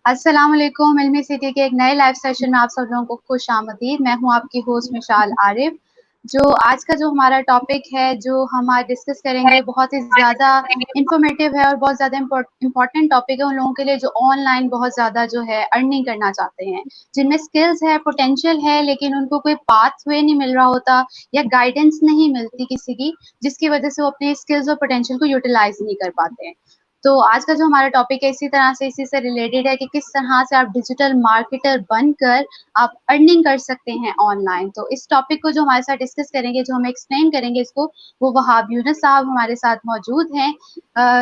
अस्सलाम वालेकुम। इल्मी सिटी के एक नए लाइव सेशन में आप सब लोगों को खुश आमदीद। मैं हूं आपकी होस्ट मिशाल आरिफ। जो आज का जो हमारा टॉपिक है जो हम आज डिस्कस करेंगे बहुत ही ज़्यादा इंफॉर्मेटिव है और बहुत ज़्यादा इम्पोर्टेंट टॉपिक है उन लोगों के लिए जो ऑनलाइन बहुत ज़्यादा जो है अर्निंग करना चाहते हैं, जिनमें स्किल्स है, पोटेंशियल है, लेकिन उनको कोई पाथवे नहीं मिल रहा होता या गाइडेंस नहीं मिलती किसी की, जिसकी वजह से वो अपने स्किल्स और पोटेंशियल को यूटिलाइज नहीं कर पाते हैं। तो आज का जो हमारा टॉपिक है इसी से रिलेटेड है कि किस तरह से आप डिजिटल मार्केटर बनकर आप अर्निंग कर सकते हैं ऑनलाइन। तो इस टॉपिक को जो हमारे साथ डिस्कस करेंगे, जो हमें एक्सप्लेन करेंगे इसको, वो वहाब यूनुस साहब हमारे साथ मौजूद हैं,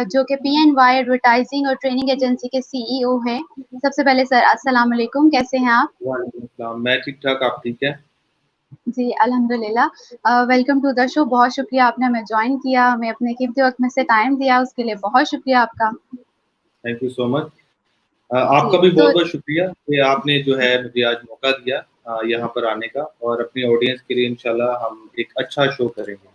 जो कि PNY एडवर्टाइजिंग और ट्रेनिंग एजेंसी के CEO हैं। सबसे पहले सर अस्सलाम वालेकुम, कैसे हैं आप? वालेकुम अस्सलाम। मैं ठीक ठाक, आप ठीक है? जी अल्हम्दुलिल्लाह। Welcome to the show. बहुत शुक्रिया आपने हमें ज्वाइन किया, हमें अपने कीमती वक्त में से टाइम दिया, उसके लिए बहुत शुक्रिया आपका। Thank you so much. जी आपका भी तो बहुत बहुत शुक्रिया कि आपने जो है मुझे आज मौका दिया यहाँ पर आने का, और अपनी ऑडियंस के लिए इंशाल्लाह हम एक अच्छा शो करेंगे।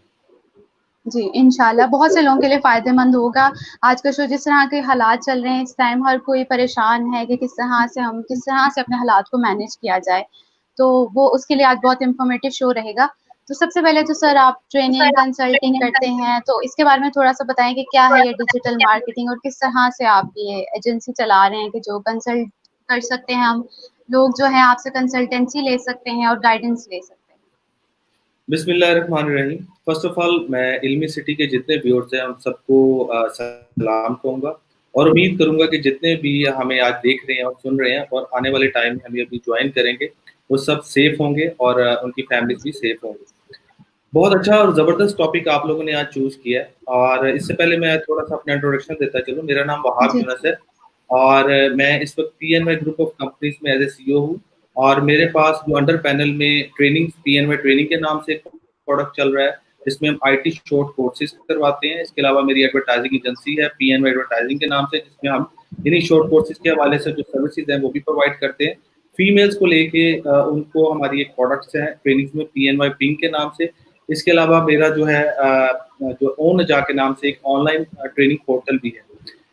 जी, इंशाल्लाह बहुत से लोगों के लिए फ़ायदेमंद होगा। आज का शो जिस तरह के हालात चल रहे हैं इस टाइम, हर कोई परेशान है कि किस तरह से अपने हालात को मैनेज किया जाए। तो वो उसके लिए आज बहुत इन्फॉर्मेटिव शो रहेगा। तो सबसे पहले तो सर आप ट्रेनिंग, कंसल्टिंग करते हैं, तो इसके बारे में थोड़ा-सा बताएँ कि क्या है ये डिजिटल मार्केटिंग और किस तरह से आप ये एजेंसी चला रहे हैं कि जो कंसल्ट कर सकते हैं हम, लोग जो हैं आपसे कंसल्टेंसी ले सकते हैं और गाइडेंस ले सकते हैं? बिस्मिल्लाहिर्रहमानिर्रहीम। फर्स्ट ऑफ ऑल मैं इल्मी सिटी के जितने व्यूअर्स हैं उन सबको सलाम कहूँगा, और उम्मीद करूँगा कि जितने भी हमें आज देख रहे हैं और सुन रहे हैं और आने वाले टाइम में हमें अभी ज्वाइन करेंगे, वो सब सेफ होंगे और उनकी फैमिलीज भी सेफ होंगी। बहुत अच्छा और ज़बरदस्त टॉपिक आप लोगों ने आज चूज़ किया है, और इससे पहले मैं थोड़ा-सा अपना इंट्रोडक्शन देता चलूँ। मेरा नाम वहाब जी, यूनुस है, और मैं इस वक़्त पीएनवाई ग्रुप ऑफ कंपनीज़ में एज़ ए सीईओ हूँ, और मेरे पास जो अंडर पैनल में ट्रेनिंग पीएनवाई ट्रेनिंग के नाम से एक प्रोडक्ट चल रहा है, जिसमें हम आईटी शॉर्ट कोर्सेज़ करवाते हैं। इसके अलावा मेरी एडवर्टाइज़िंग एजेंसी है पीएनवाई एडवर्टाइज़िंग के नाम से, जिसमें हम इन्हीं शॉर्ट कोर्सेज़ के हवाले से जो सर्विसेज़ हैं वो भी प्रोवाइड करते हैं। फीमेल्स को लेके उनको हमारी एक प्रोडक्ट्स हैं ट्रेनिंग्स में पीएनवाई पिंक के नाम से। इसके अलावा मेरा जो है जो ओन जा के नाम से एक ऑनलाइन ट्रेनिंग पोर्टल भी है।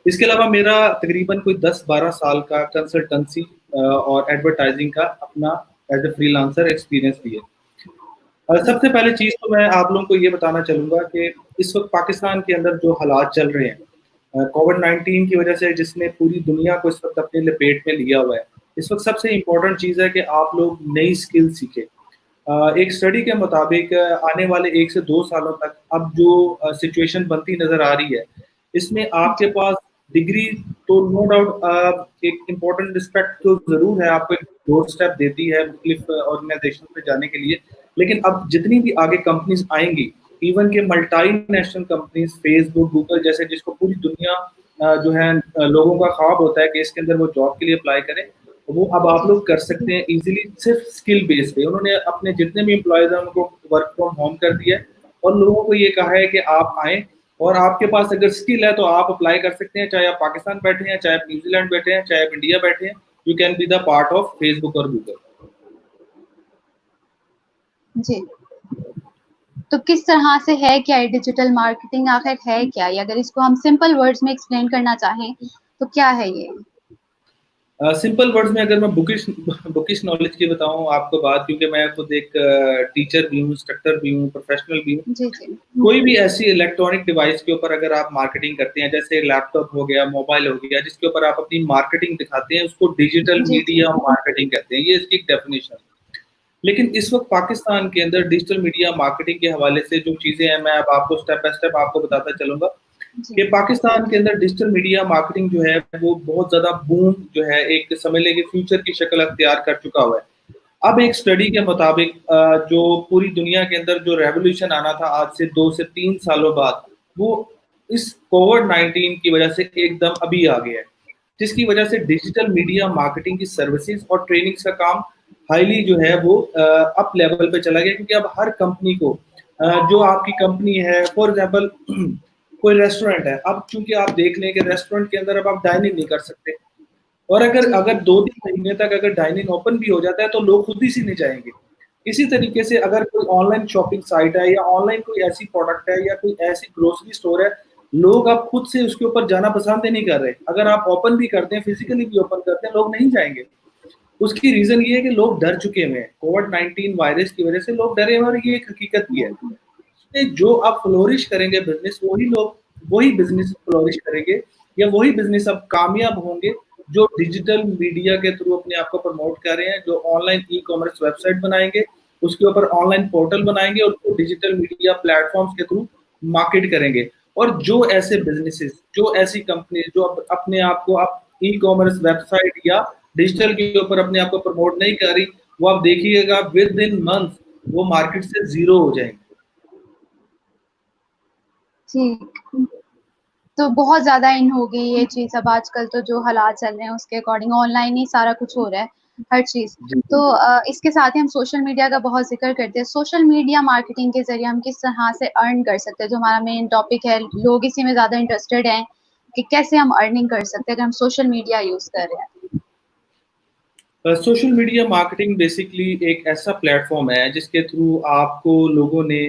इसके अलावा मेरा तकरीबन कोई 10-12 साल का कंसल्टेंसी और एडवर्टाइजिंग का अपना एज ए फ्रीलांसर एक्सपीरियंस भी है। सबसे पहले चीज़ तो मैं आप लोगों को ये बताना चलूँगा कि इस वक्त पाकिस्तान के अंदर जो हालात चल रहे हैं कोविड-19 की वजह से, जिसने पूरी दुनिया को इस वक्त अपने लपेट में लिया हुआ है, इस वक्त सबसे इम्पोर्टेंट चीज़ है कि आप लोग नई स्किल सीखें। एक स्टडी के मुताबिक आने वाले 1 से 2 सालों तक अब जो सिचुएशन बनती नज़र आ रही है, इसमें आपके जी, पास डिग्री तो नो डाउट एक इम्पोर्टेंट एस्पेक्ट तो ज़रूर है, आपको एक डोर स्टेप देती है मुख्तलिफ ऑर्गेनाइजेशन पे जाने के लिए। लेकिन अब जितनी भी आगे कंपनीज़ आएँगी, इवन के मल्टीनेशनल कंपनीज़, फेसबुक, गूगल जैसे, जिसको पूरी दुनिया जो है लोगों का ख्वाब होता है कि इसके अंदर वो जॉब के लिए अप्लाई करें, वो अब आप जी। लोग कर सकते हैं इजीली सिर्फ स्किल बेस पे। उन्होंने अपने जितने भी एम्प्लॉयज हैं उनको वर्क फ्रॉम होम कर दिया है, और लोगों को ये कहा है कि आप आएँ, और आपके पास अगर स्किल है तो आप अप्लाई कर सकते हैं, चाहे आप पाकिस्तान बैठे हैं, चाहे आप न्यूजीलैंड बैठे हैं, चाहे आप इंडिया बैठे हैं। You can be the part of Facebook और गूगल। जी। तो किस तरह से है क्या ये डिजिटल मार्केटिंग, आखिर है क्या ये? अगर इसको हम सिंपल वर्ड्स में एक्सप्लेन करना चाहें, तो क्या है ये? सिंपल वर्ड्स में अगर मैं बुकिश नॉलेज की बताऊं आपको बात, क्योंकि मैं खुद एक टीचर भी हूँ, इंस्ट्रक्टर भी हूँ, प्रोफेशनल भी हूँ। जी, जी। कोई भी ऐसी इलेक्ट्रॉनिक डिवाइस के ऊपर अगर आप मार्केटिंग करते हैं, जैसे लैपटॉप हो गया, मोबाइल हो गया, जिसके ऊपर आप अपनी मार्केटिंग दिखाते हैं, उसको डिजिटल जी, जी। मीडिया मार्केटिंग कहते हैं। ये इसकी एक डेफिनेशन है। लेकिन इस वक्त पाकिस्तान के अंदर डिजिटल मीडिया मार्केटिंग के हवाले से जो चीज़ें हैं, मैं अब आपको स्टेप बाय स्टेप आपको बताता चलूँगा जी, कि पाकिस्तान के अंदर डिजिटल मीडिया मार्केटिंग जो है वो बहुत ज़्यादा बूम जो है, एक समझ लें कि फ्यूचर की शक्ल अख्तियार कर चुका हुआ है। अब एक स्टडी के मुताबिक जो पूरी दुनिया के अंदर जो रेवोल्यूशन आना था आज से 2 से 3 सालों बाद, वो इस कोविड-19 की वजह से एकदम अभी आ गया है। जिसकी वजह से डिजिटल मीडिया मार्केटिंग की सर्विसेज और ट्रेनिंग्स का काम हाईली जो है वो अप लेवल पे चला गया, क्योंकि अब हर कंपनी को जो आपकी कंपनी है, फॉर एग्जांपल कोई रेस्टोरेंट है, अब चूंकि आप देख लें कि रेस्टोरेंट के अंदर अब आप डाइनिंग नहीं कर सकते, और अगर जी, अगर 2-3 महीने तक अगर डाइनिंग ओपन भी हो जाता है तो लोग खुद ही से नहीं जाएंगे। इसी तरीके से अगर कोई ऑनलाइन शॉपिंग साइट है, या ऑनलाइन कोई ऐसी प्रोडक्ट है, या कोई ऐसी ग्रोसरी स्टोर है लोग अब खुद से उसके ऊपर जाना पसंद ही नहीं कर रहे। अगर आप ओपन भी करते हैं, फिजिकली भी ओपन करते हैं, लोग नहीं जाएंगे। उसकी रीजन ये है कि लोग डर चुके हुए हैं। कोविड-19 वायरस की वजह से लोग डरे हुए हैं, और ये एक हकीकत भी है। इसमें जो आप फ्लोरिश करेंगे बिजनेस, वही लोग वही बिजनेस फ्लोरिश करेंगे, या वही बिजनेस अब कामयाब होंगे जो डिजिटल मीडिया के थ्रू अपने आप को प्रमोट कर रहे हैं, जो ऑनलाइन ई कॉमर्स वेबसाइट बनाएंगे, उसके ऊपर ऑनलाइन पोर्टल बनाएंगे और उसको डिजिटल मीडिया प्लेटफॉर्म्स के थ्रू मार्केट करेंगे। और जो ऐसे बिजनेसेस, जो ऐसी कंपनी जो अपने आप को आप ई कॉमर्स वेबसाइट या डिजिटल के ऊपर अपने आप को प्रमोट नहीं कर रही, वो आप देखिएगा विद इन मंथ वो मार्केट से जीरो हो जाएंगे। ठीक। तो बहुत ज़्यादा इन हो गई ये चीज़ अब आजकल, तो जो हालात चल रहे हैं उसके अकॉर्डिंग ऑनलाइन ही सारा कुछ हो रहा है, हर चीज़। तो इसके साथ ही हम सोशल मीडिया का बहुत ज़िक्र करते हैं। सोशल मीडिया मार्केटिंग के ज़रिए हम किस तरह से अर्न कर सकते हैं? जो हमारा मेन टॉपिक है, लोग इसी में ज़्यादा इंटरेस्टेड हैं कि कैसे हम अर्निंग कर सकते हैं अगर हम सोशल मीडिया यूज़ कर रहे हैं? सोशल मीडिया मार्केटिंग बेसिकली एक ऐसा प्लेटफॉर्म है जिसके थ्रू आपको लोगों ने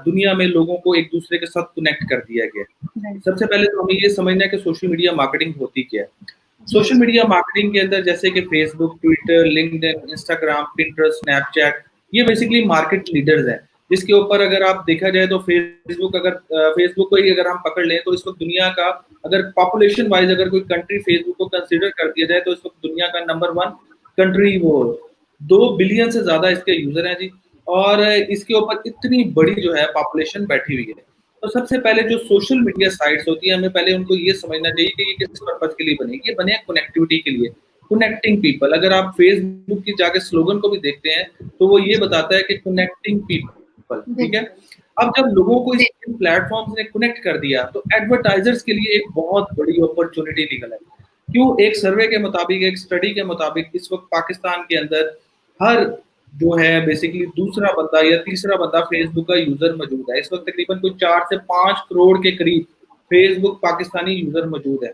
दुनिया में लोगों को एक दूसरे के साथ कनेक्ट कर दिया गया। सबसे पहले तो हमें ये समझना है कि सोशल मीडिया मार्केटिंग होती क्या है। सोशल मीडिया मार्केटिंग के अंदर जैसे कि Facebook, Twitter, LinkedIn, Instagram, Pinterest, Snapchat, ये बेसिकली मार्केट लीडर्स हैं। जिसके ऊपर अगर आप देखा जाए तो फेसबुक को ही अगर हम पकड़ लें तो इस वक्त दुनिया का, अगर पॉपुलेशन वाइज अगर कोई कंट्री फेसबुक को कंसीडर कर दिया जाए तो इस वक्त दुनिया का नंबर 1 कंट्री वो 2 बिलियन से ज्यादा इसके यूजर हैं जी। और इसके ऊपर इतनी बड़ी जो है पॉपुलेशन बैठी हुई है। तो सबसे पहले जो सोशल मीडिया साइट्स होती है, हमें पहले उनको ये समझना चाहिए कि ये किस पर्पज के लिए बनेगी। ये बने कनेक्टिविटी के लिए, कनेक्टिंग पीपल। अगर आप फेसबुक की जाके स्लोगन को भी देखते हैं तो वो ये बताता है कि कनेक्टिंग पीपल, ठीक है। अब जब लोगों को इस प्लेटफॉर्म ने कनेक्ट कर दिया तो एडवर्टाइजर्स के लिए एक बहुत बड़ी अपॉर्चुनिटी निकल आई। क्यों? एक सर्वे के मुताबिक, एक स्टडी के मुताबिक इस वक्त पाकिस्तान के अंदर हर जो है बेसिकली दूसरा बंदा या तीसरा बंदा फेसबुक का यूजर मौजूद है। इस वक्त तकरीबन कोई 4 से 5 करोड़ के करीब फेसबुक पाकिस्तानी यूजर मौजूद है,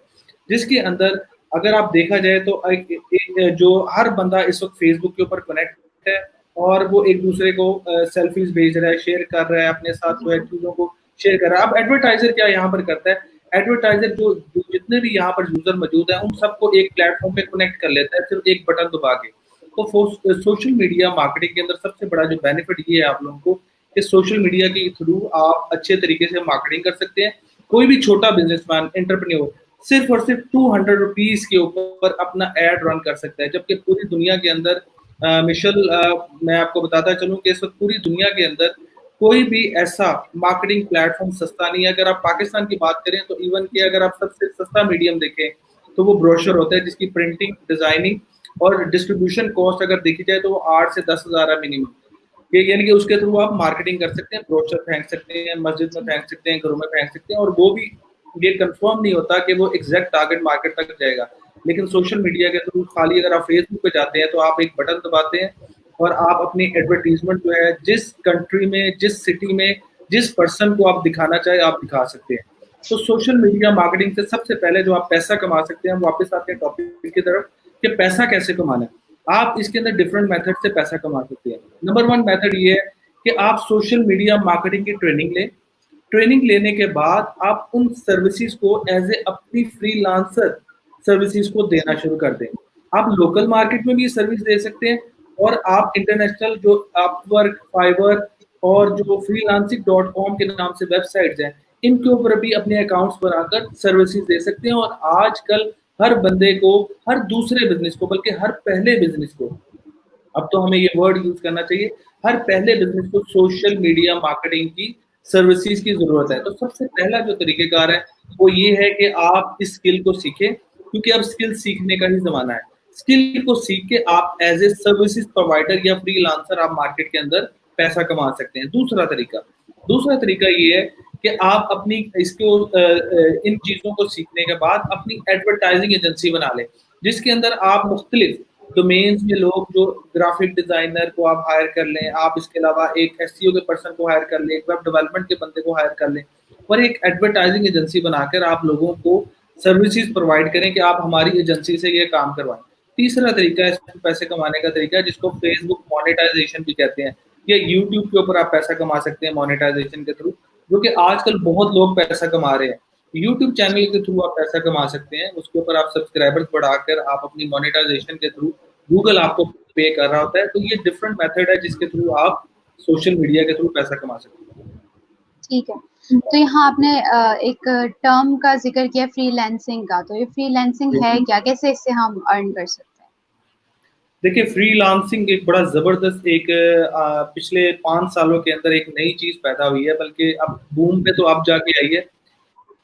जिसके अंदर अगर आप देखा जाए तो जो हर बंदा इस वक्त फेसबुक के ऊपर कनेक्ट है और वो एक दूसरे को सेल्फीज भेज रहा है, शेयर कर रहा है, अपने साथ जो है चीजों को शेयर कर रहा है। अब एडवर्टाइजर क्या यहाँ पर करता है? एडवर्टाइजर जो जितने भी यहाँ पर यूजर मौजूद है उन सबको एक प्लेटफॉर्म पे कनेक्ट कर लेता है सिर्फ एक बटन दबा के। तो सोशल मीडिया मार्केटिंग के अंदर सबसे बड़ा जो बेनिफिट ये है आप लोगों को कि सोशल मीडिया के थ्रू आप अच्छे तरीके से मार्केटिंग कर सकते हैं। कोई भी छोटा बिजनेसमैन, एंटरप्रेन्योर सिर्फ और सिर्फ 200 रुपीज के ऊपर अपना एड रन कर सकता है, जबकि पूरी दुनिया के अंदर मिशेल, मैं आपको बताता चलूं कि इस वक्त पूरी दुनिया के अंदर कोई भी ऐसा मार्केटिंग प्लेटफॉर्म सस्ता नहीं है। अगर आप पाकिस्तान की बात करें तो इवन के अगर आप सबसे सस्ता मीडियम देखें तो वो ब्रोशर होता है, जिसकी प्रिंटिंग, डिजाइनिंग और डिस्ट्रीब्यूशन कॉस्ट अगर देखी जाए तो वो 8 से 10 हज़ार है मिनिमम। ये यानी कि उसके थ्रू आप मार्केटिंग कर सकते हैं, ब्रोशर फेंक सकते हैं, मस्जिद में फेंक सकते हैं, घरों में फेंक सकते हैं, और वो भी ये कंफर्म नहीं होता कि वो एग्जैक्ट टारगेट मार्केट तक जाएगा। लेकिन सोशल मीडिया के थ्रू खाली अगर आप फेसबुक पे जाते हैं तो आप एक बटन दबाते हैं और आप अपनी एडवर्टीजमेंट जो है जिस कंट्री में, जिस सिटी में, जिस पर्सन को आप दिखाना चाहे आप दिखा सकते हैं। तो सोशल मीडिया मार्केटिंग से सबसे पहले जो आप पैसा कमा सकते हैं, हम वापस आते हैं टॉपिक की तरफ कि पैसा कैसे कमाना है। आप इसके अंदर डिफरेंट मेथड से पैसा कमा सकते हैं। नंबर 1 मेथड ये है कि आप सोशल मीडिया मार्केटिंग की ट्रेनिंग लें। ट्रेनिंग लेने के बाद आप उन सर्विसेज को एज ए अपनी फ्रीलांसर सर्विसेज को देना शुरू कर दें। आप लोकल मार्केट में भी सर्विस दे सकते हैं और आप इंटरनेशनल जो अपवर्क, फाइवर और जो freelancing.com के नाम से वेबसाइट्स हैं, इनके ऊपर भी अपने अकाउंट्स बनाकर सर्विसेज दे सकते हैं। और आजकल हर बंदे को, हर दूसरे बिजनेस को, बल्कि हर पहले बिजनेस को, अब तो हमें ये वर्ड यूज करना चाहिए, हर पहले बिजनेस को सोशल मीडिया मार्केटिंग की सर्विसेज की जरूरत है। तो सबसे पहला जो तरीकेकार है वो ये है कि आप इस स्किल को सीखें, क्योंकि अब स्किल सीखने का ही जमाना है। स्किल को सीख के आप एज ए सर्विसेज प्रोवाइडर या फ्रीलांसर आप मार्केट के अंदर पैसा कमा सकते हैं। दूसरा तरीका ये है कि आप अपनी इसको इन चीजों को सीखने के बाद अपनी एडवर्टाइजिंग एजेंसी बना लें, जिसके अंदर आप मुख्तलिफ डोमेन्स में लोग, जो ग्राफिक डिजाइनर को आप हायर कर लें, आप इसके अलावा एक एसईओ के पर्सन को हायर कर लें, एक वेब डेवलपमेंट के बंदे को हायर कर लें और एक एडवर्टाइजिंग एजेंसी बनाकर आप लोगों को सर्विसेज प्रोवाइड करें कि आप हमारी एजेंसी से ये काम करवाएं। तीसरा तरीका है पैसे कमाने का तरीका, जिसको फेसबुक मोनेटाइजेशन भी कहते हैं, या यूट्यूब के ऊपर आप पैसा कमा सकते हैं मोनेटाइजेशन के थ्रू, जो कि आजकल बहुत लोग पैसा कमा रहे हैं। यूट्यूब चैनल के थ्रू आप पैसा कमा सकते हैं, उसके ऊपर आप सब्सक्राइबर्स बढ़ाकर आप अपनी मोनेटाइजेशन के थ्रू गूगल आपको पे कर रहा होता है, तो ये डिफरेंट मेथड है जिसके थ्रू आप सोशल मीडिया के थ्रू पैसा कमा सकते हैं। ठीक है। तो यहाँ आपने एक टर्म का ज़िक्र किया फ्रीलांसिंग का, तो ये फ्रीलांसिंग है क्या? कैसे इससे हम अर्न कर सकते हैं? देखिए, फ्रीलांसिंग एक बड़ा ज़बरदस्त एक पिछले 5 सालों के अंदर एक नई चीज़ पैदा हुई है, बल्कि अब बूम पे तो अब जाके आई है।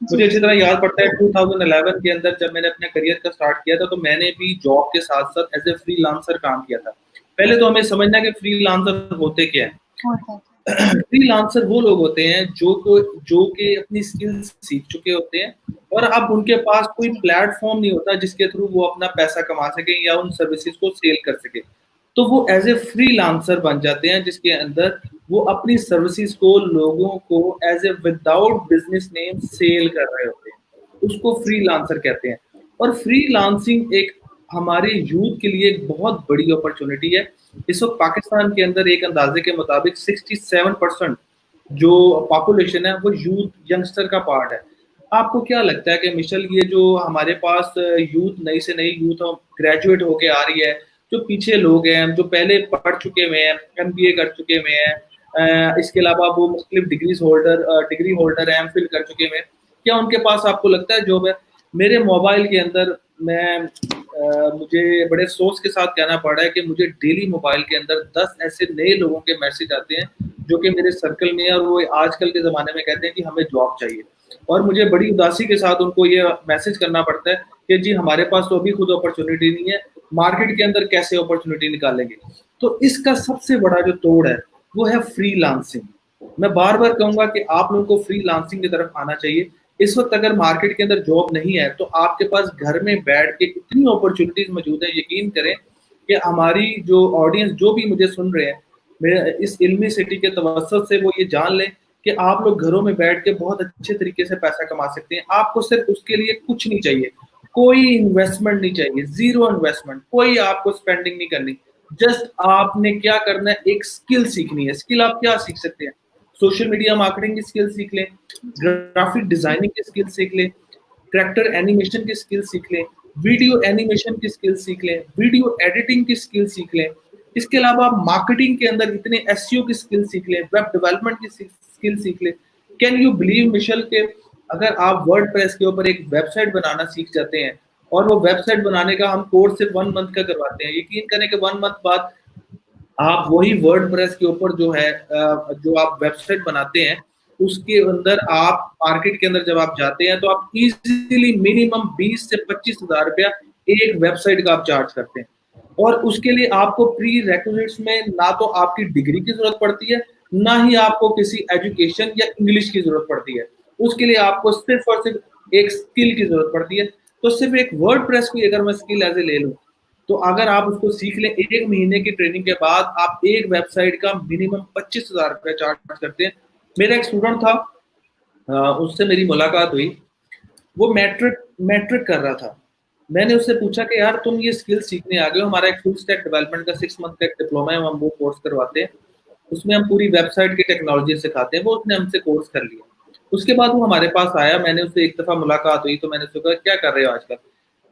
मुझे अच्छी तरह याद पड़ता है 2011 के अंदर जब मैंने अपने करियर का स्टार्ट किया था, तो मैंने भी जॉब के साथ-साथ एज़ ए फ्रीलांसर काम किया था। पहले तो हमें समझना है कि फ्रीलांसर होते क्या हैं। फ्रीलांसर वो लोग होते हैं जो कि अपनी स्किल्स सीख चुके होते हैं और अब उनके पास कोई प्लेटफॉर्म नहीं होता जिसके थ्रू वो अपना पैसा कमा सके या उन सर्विसेज को सेल कर सके, तो वो एज ए फ्रीलांसर बन जाते हैं जिसके अंदर वो अपनी सर्विसेज को लोगों को as a without business name sell कर रहे होते हैं, उसको फ्रीलांसर कहते हैं। और फ्रीलांसिंग एक हमारे यूथ के लिए एक बहुत बड़ी अपॉर्चुनिटी है। इस वक्त पाकिस्तान के अंदर एक अंदाजे के मुताबिक 67% जो पॉपुलेशन है वो यूथ यंगस्टर का पार्ट है। आपको क्या लगता है कि मिशेल ये जो हमारे पास यूथ नई से नई यूथ ग्रेजुएट होके आ रही है, जो पीछे लोग हैं जो पहले पढ़ चुके हुए हैं, एमबीए कर चुके हुए हैं, इसके अलावा वो मुख्तलिफ डिग्री होल्डर हैं, एमफिल कर चुके हुए हैं, क्या उनके पास आपको लगता है जॉब है? मेरे मोबाइल के अंदर मुझे बड़े अफसोस के साथ कहना पड़ रहा है कि मुझे डेली मोबाइल के अंदर 10 ऐसे नए लोगों के मैसेज आते हैं जो कि मेरे सर्कल में है और वो आजकल के ज़माने में कहते हैं कि हमें जॉब चाहिए, और मुझे बड़ी उदासी के साथ उनको ये मैसेज करना पड़ता है कि जी हमारे पास तो अभी खुद अपॉर्चुनिटी नहीं है, मार्केट के अंदर कैसे अपॉर्चुनिटी निकालेंगे। तो इसका सबसे बड़ा जो तोड़ है वो है फ्रीलांसिंग। मैं बार बार कहूंगा कि आप लोगों को फ्रीलांसिंग की तरफ आना चाहिए। इस वक्त अगर मार्केट के अंदर जॉब नहीं है तो आपके पास घर में बैठ के इतनी अपॉर्चुनिटीज मौजूद है, यकीन करें कि हमारी जो ऑडियंस जो भी मुझे सुन रहे हैं, मेरे इस इल्मी सिटी के तवज्जुह से वो ये जान लें कि आप लोग घरों में बैठ के बहुत अच्छे तरीके से पैसा कमा सकते हैं। आपको सिर्फ उसके लिए कुछ नहीं चाहिए, कोई इन्वेस्टमेंट नहीं चाहिए, जीरो इन्वेस्टमेंट, कोई आपको स्पेंडिंग नहीं करनी। जस्ट आपने क्या करना है, एक स्किल सीखनी है। स्किल आप क्या सीख सकते हैं? सोशल मीडिया मार्केटिंग की स्किल सीख लें, ग्राफिक डिजाइनिंग की स्किल सीख लें, कैरेक्टर एनिमेशन की स्किल सीख लें, वीडियो एनिमेशन की स्किल सीख लें, वीडियो एडिटिंग की स्किल सीख लें। इसके अलावा आप मार्केटिंग के अंदर इतने एसईओ की स्किल सीख लें, वेब डेवलपमेंट की स्किल सीख लें। कैन यू बिलीव मिशेल के अगर आप वर्डप्रेस के ऊपर एक वेबसाइट बनाना सीख जाते हैं और वो वेबसाइट बनाने का हम कोर्स सिर्फ 1 मंथ का करवाते हैं, यकीन करें कि 1 मंथ बाद आप वही वर्डप्रेस के ऊपर जो है जो आप वेबसाइट बनाते हैं उसके अंदर आप मार्केट के अंदर जब आप जाते हैं तो आप इजीली मिनिमम 20 से 25,000 रुपया एक वेबसाइट का आप चार्ज करते हैं। और उसके लिए आपको प्री रेक्विजिट्स में ना तो आपकी डिग्री की जरूरत पड़ती है, ना ही आपको किसी एजुकेशन या इंग्लिश की जरूरत पड़ती है। उसके लिए आपको सिर्फ और सिर्फ एक स्किल की जरूरत पड़ती है। तो सिर्फ एक वर्डप्रेस की अगर मैं स्किल एज ए ले लूं, तो अगर आप उसको सीख लें, 1 महीने की ट्रेनिंग के बाद आप एक वेबसाइट का मिनिमम 25,000 रुपया चार्ज करते हैं। मेरा एक स्टूडेंट था, उससे मेरी मुलाकात हुई, वो मैट्रिक कर रहा था। मैंने उससे पूछा कि यार तुम ये स्किल सीखने आ गए हो, हमारा एक फुल स्टैक डेवलपमेंट का 6 मंथ का एक डिप्लोमा है, हम वो कोर्स करवाते हैं, उसमें हम पूरी वेबसाइट की टेक्नोलॉजी सिखाते हैं। वो उसने हमसे कोर्स कर लिया, उसके बाद वो हमारे पास आया, मैंने उससे एक दफा मुलाकात हुई तो मैंने उससे कहा क्या कर रहे हो आजकल?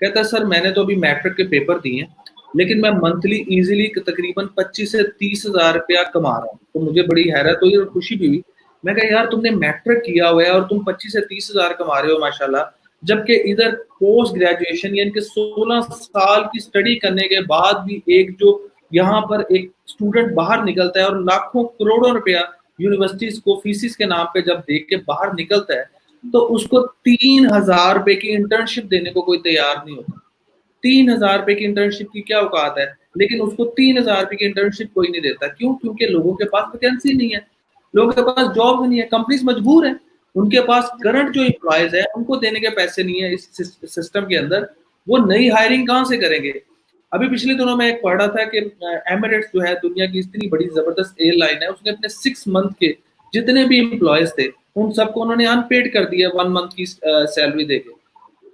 कहता है सर मैंने तो अभी मैट्रिक के पेपर दिए हैं, लेकिन मैं मंथली इजीली तकरीबन 25 से 30,000 रुपया कमा रहा हूँ। तो मुझे बड़ी हैरत हुई और खुशी भी हुई। मैं कहा यार तुमने मैट्रिक किया हुआ है और तुम 25 से 30,000 कमा रहे हो माशाल्लाह, जबकि इधर पोस्ट ग्रेजुएशन यानी कि 16 साल की स्टडी करने के बाद भी एक जो यहाँ पर एक स्टूडेंट बाहर निकलता है और लाखों करोड़ों रुपया यूनिवर्सिटीज को फीसिस के नाम पे जब देख के बाहर निकलता है, तो उसको 3,000 रुपए की इंटर्नशिप देने को कोई तैयार नहीं होता। 3,000 रुपए की इंटर्नशिप की क्या औकात है, लेकिन उसको 3,000 रुपए की इंटर्नशिप कोई नहीं देता। क्यों? क्योंकि लोगों के पास वैकेंसी नहीं है, लोगों के पास जॉब नहीं है, कंपनीज मजबूर है, उनके पास करंट जो एम्प्लॉयज है उनको देने के पैसे नहीं है इस सिस्टम के अंदर, वो नई हायरिंग कहाँ से करेंगे? अभी पिछले दिनों में एक पढ़ा था कि एमिरेट्स जो है दुनिया की इतनी बड़ी जबरदस्त एयरलाइन है, उसने अपने 6 मंथ के जितने भी एम्प्लॉयज थे उन सबको उन्होंने अनपेड कर दिया 1 मंथ की सैलरी देके।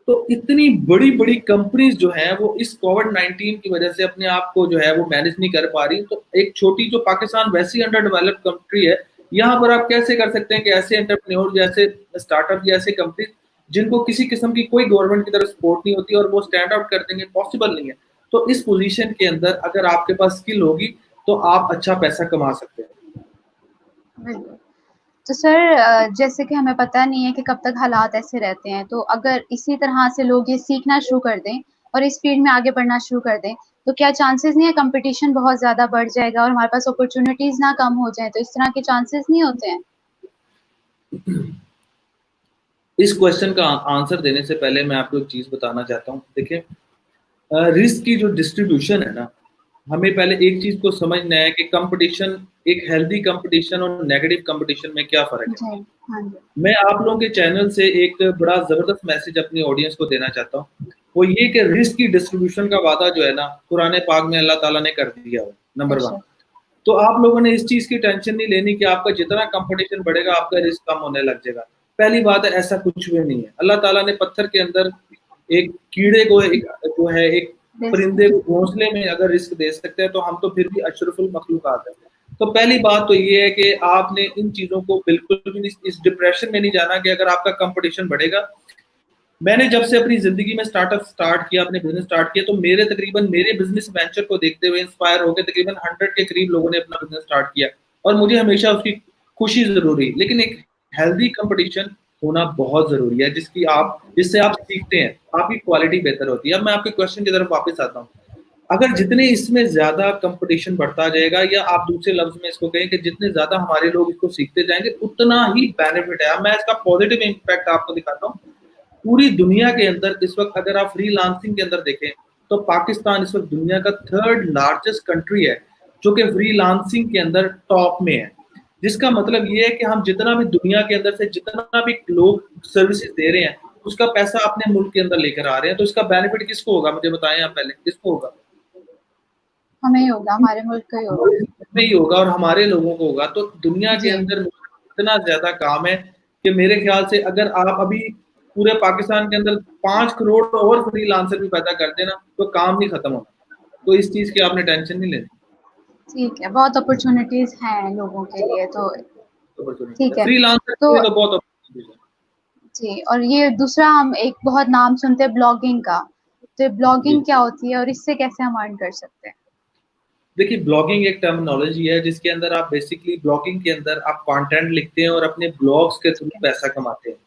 तो इतनी बड़ी बड़ी कंपनीज जो हैं वो इस कोविड-19 की वजह से अपने आप को जो है वो मैनेज नहीं कर पा रही। तो एक छोटी जो पाकिस्तान वैसी अंडर डेवलप्ड कंट्री है, यहाँ पर आप कैसे कर सकते हैं कि ऐसे एंटरप्रेन्योर जैसे स्टार्टअप या ऐसे कंपनी जिनको किसी किस्म की कोई गवर्नमेंट की तरफ सपोर्ट नहीं होती और वो स्टैंड आउट कर देंगे, पॉसिबल नहीं है। तो इस पोजीशन के अंदर अगर आपके पास स्किल होगी तो आप अच्छा पैसा कमा सकते हैं। बिल्कुल। तो सर जैसे कि हमें पता नहीं है कि कब तक हालात ऐसे रहते हैं, तो अगर इसी तरह से लोग ये सीखना शुरू कर दें और इस फील्ड में आगे बढ़ना शुरू कर दें, तो क्या चांसेस नहीं है कंपटीशन बहुत ज़्यादा बढ़ जाएगा और हमारे पास अपॉर्च्युनिटीज़ ना कम हो जाएँ, तो इस तरह के चांसेस नहीं होते हैं? इस क्वेश्चन का आंसर देने से पहले मैं आपको एक चीज़ बताना चाहता हूँ। देखिए, रिस्क की जो डिस्ट्रीब्यूशन है ना, हमें पहले एक चीज़ को समझना है कि कंपटीशन, एक हेल्दी कंपटीशन और नेगेटिव कंपटीशन में क्या फ़र्क है। जी, हाँ जी। मैं आप लोगों के चैनल से एक बड़ा ज़बरदस्त मैसेज अपनी ऑडियंस को देना चाहता हूँ। वो ये कि रिस्क की डिस्ट्रीब्यूशन का वादा जो है ना, कुरान पाक में अल्लाह ताला ने कर दिया है, नंबर 1। बेशक। तो आप लोगों ने इस चीज़ की टेंशन नहीं लेनी कि आपका जितना कंपटीशन बढ़ेगा, आपका रिस्क कम होने लग जाएगा। पहली बात है, ऐसा कुछ भी नहीं है। अल्लाह ताला ने पत्थर के अंदर एक कीड़े को, एक जो है, एक परिंदे को घोंसले में अगर रिस्क दे सकते हैं, तो हम तो फिर भी अशरफुल मखलूकात है। तो पहली बात तो ये है कि आपने इन चीज़ों को बिल्कुल भी इस डिप्रेशन में नहीं जाना कि अगर आपका कंपटीशन बढ़ेगा। मैंने जब से अपनी ज़िंदगी में स्टार्टअप स्टार्ट किया, अपने बिज़नेस स्टार्ट किया, तो मेरे बिज़नेस वेंचर को देखते हुए इंस्पायर हो गए तकरीबन 100 के करीब लोगों ने अपना बिज़नेस स्टार्ट किया और मुझे हमेशा उसकी खुशी ज़रूरी। लेकिन एक हेल्दी कंपटीशन होना बहुत ज़रूरी है, जिससे आप सीखते हैं, आपकी क्वालिटी बेहतर होती है। अब मैं आपके क्वेश्चन की तरफ वापस आता हूँ। अगर जितने इसमें ज़्यादा कंपटीशन बढ़ता जाएगा, या आप दूसरे लफ्ज़ में इसको कहें कि जितने ज़्यादा हमारे लोग इसको सीखते जाएँगे, उतना ही बेनिफिट है। अब मैं इसका पॉजिटिव इम्पैक्ट आपको दिखाता हूँ। पूरी दुनिया के अंदर इस वक्त अगर आप फ्रीलांसिंग के अंदर देखें, तो पाकिस्तान इस वक्त दुनिया का 3rd लार्जेस्ट कंट्री है जो कि फ्रीलांसिंग के अंदर टॉप में है। जिसका मतलब ये है कि हम जितना भी दुनिया के अंदर से जितना भी लोग सर्विसेज दे रहे हैं, उसका पैसा अपने मुल्क के अंदर लेकर आ रहे हैं। तो इसका बेनिफिट किसको होगा, मुझे बताएं आप पहले, किसको होगा? हमें ही होगा, हमारे मुल्क का ही होगा। में ही होगा और हमारे लोगों को होगा। तो दुनिया के जी। अंदर इतना ज्यादा काम है कि मेरे ख्याल से अगर आप अभी पूरे पाकिस्तान के अंदर 5 करोड़ और फ्रीलांसर भी पैदा कर देना, तो काम नहीं खत्म होना। तो इस चीज की आपने टेंशन नहीं लेनी। ठीक है, बहुत अपॉर्च्युनिटीज़ हैं लोगों के लिए, तो ठीक है। फ्रीलांसर के तो लिए तो बहुत अपॉर्चुनिटीज है। जी, और ये दूसरा हम एक बहुत नाम सुनते हैं ब्लॉगिंग का, तो जी, ब्लॉगिंग क्या होती है और इससे कैसे हम अर्न कर सकते हैं? देखिए, ब्लॉगिंग एक टर्मिनोलॉजी है जिसके अंदर आप बेसिकली, ब्लॉगिंग के अंदर आप कंटेंट लिखते हैं और अपने ब्लॉग्स के थ्रू ठीक है। पैसा कमाते हैं।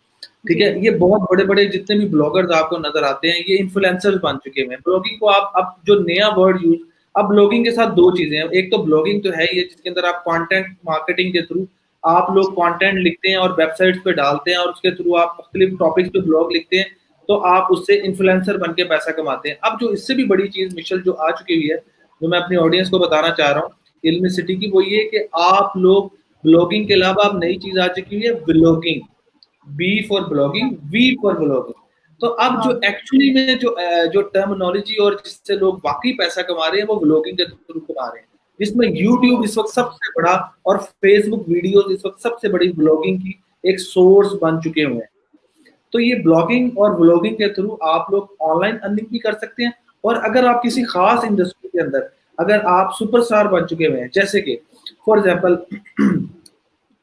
ठीक जी, है, ये बहुत बड़े-बड़े जितने भी ब्लॉगर्स आपको नज़र आते हैं, ये इन्फ्लुएंसर्स बन चुके हैं। ब्लॉगिंग को आप, अब जो नया वर्ड यूज़, अब ब्लॉगिंग के साथ 2 चीज़ें हैं। एक तो ब्लॉगिंग तो है ही है जिसके अंदर आप कंटेंट मार्केटिंग के थ्रू आप लोग कंटेंट लिखते हैं और वेबसाइट्स पे डालते हैं और उसके थ्रू आप मुख्तलिफ टॉपिक्स पे ब्लॉग लिखते हैं, तो आप उससे इन्फ्लुएंसर बन के पैसा कमाते हैं। अब जो इससे भी बड़ी चीज़ मिशेल जो आ चुकी हुई है, जो मैं अपनी ऑडियंस को बताना चाह रहा हूँ, इल्म सिटी की, वो ये कि आप लोग ब्लॉगिंग के अलावा अब नई चीज़ आ चुकी है, vlogging. B for blogging, V for vlogging. तो अब जो हाँ, एक्चुअली में जो टर्मिनोलॉजी और जिससे लोग वाकई पैसा कमा रहे हैं, वो व्लॉगिंग के थ्रू कमा रहे हैं, जिसमें यूट्यूब इस वक्त सबसे बड़ा और फेसबुक वीडियोस इस वक्त सबसे बड़ी व्लॉगिंग की एक सोर्स बन चुके हुए हैं। तो ये ब्लॉगिंग और व्लॉगिंग के थ्रू आप लोग ऑनलाइन अर्निंग भी कर सकते हैं। और अगर आप किसी खास इंडस्ट्री के अंदर, अगर आप सुपरस्टार बन चुके हुए हैं, जैसे कि फॉर एग्जांपल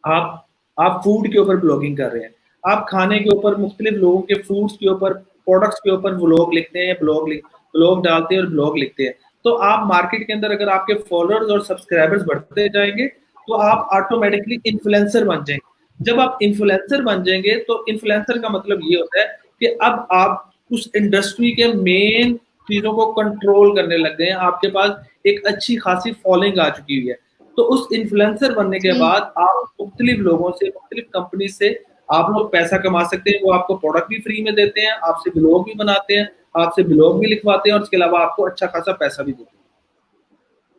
आप आप फूड के ऊपर ब्लॉगिंग कर रहे हैं, आप खाने के ऊपर, मुख्तलिफ लोगों के फूड्स के ऊपर, प्रोडक्ट्स के ऊपर व्लॉग लिखते हैं, ब्लॉग डालते हैं और ब्लॉग लिखते हैं, तो आप मार्केट के अंदर अगर आपके फॉलोअर्स और सब्सक्राइबर्स बढ़ते जाएंगे, तो आप ऑटोमेटिकली इन्फ्लुएंसर बन जाएंगे। जब आप इन्फ्लुएंसर बन जाएंगे, तो इन्फ्लुएंसर का मतलब ये होता है कि अब आप उस इंडस्ट्री के मेन चीजों को कंट्रोल करने लग गए हैं, आपके पास एक अच्छी खासी फॉलोइंग आ चुकी हुई है। तो उस इन्फ्लुएंसर बनने के जी, बाद आप मुख्तलिफ लोगों से, मुख्तलिफ कंपनी से आप लोग पैसा कमा सकते हैं। वो आपको प्रोडक्ट भी फ्री में देते हैं, आपसे ब्लॉग भी बनाते हैं, आपसे ब्लॉग भी लिखवाते हैं और उसके अलावा आपको अच्छा खासा पैसा भी देते हैं।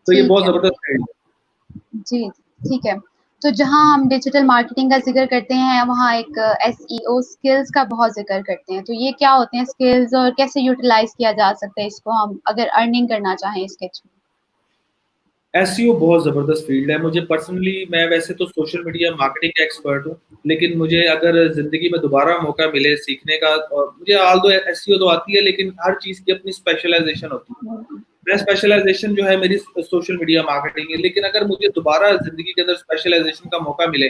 तो ये ठीक बहुत है। जबरदस्त ट्रेंड है। जी, ठीक है। तो जहाँ हम डिजिटल मार्केटिंग का ज़िक्र करते हैं, वहाँ एक एसईओ स्किल्स का बहुत ज़िक्र करते हैं। तो ये क्या होते हैं स्किल्स और कैसे यूटिलाइज़ किया जा सकता है इसको हम अगर अर्निंग करना चाहें इसके थ्रू? एसईओ बहुत ज़बरदस्त फील्ड है। मुझे पर्सनली, मैं वैसे तो सोशल मीडिया मार्केटिंग का एक्सपर्ट हूँ, लेकिन मुझे अगर ज़िंदगी में दोबारा मौका मिले सीखने का, और मुझे आल दो एसईओ तो आती है, लेकिन हर चीज़ की अपनी स्पेशलाइजेशन होती है। हुँ, मैं स्पेशलाइजेशन जो है मेरी सोशल मीडिया मार्केटिंग है, लेकिन अगर मुझे दोबारा ज़िंदगी के अंदर स्पेशलाइजेशन का मौका मिले,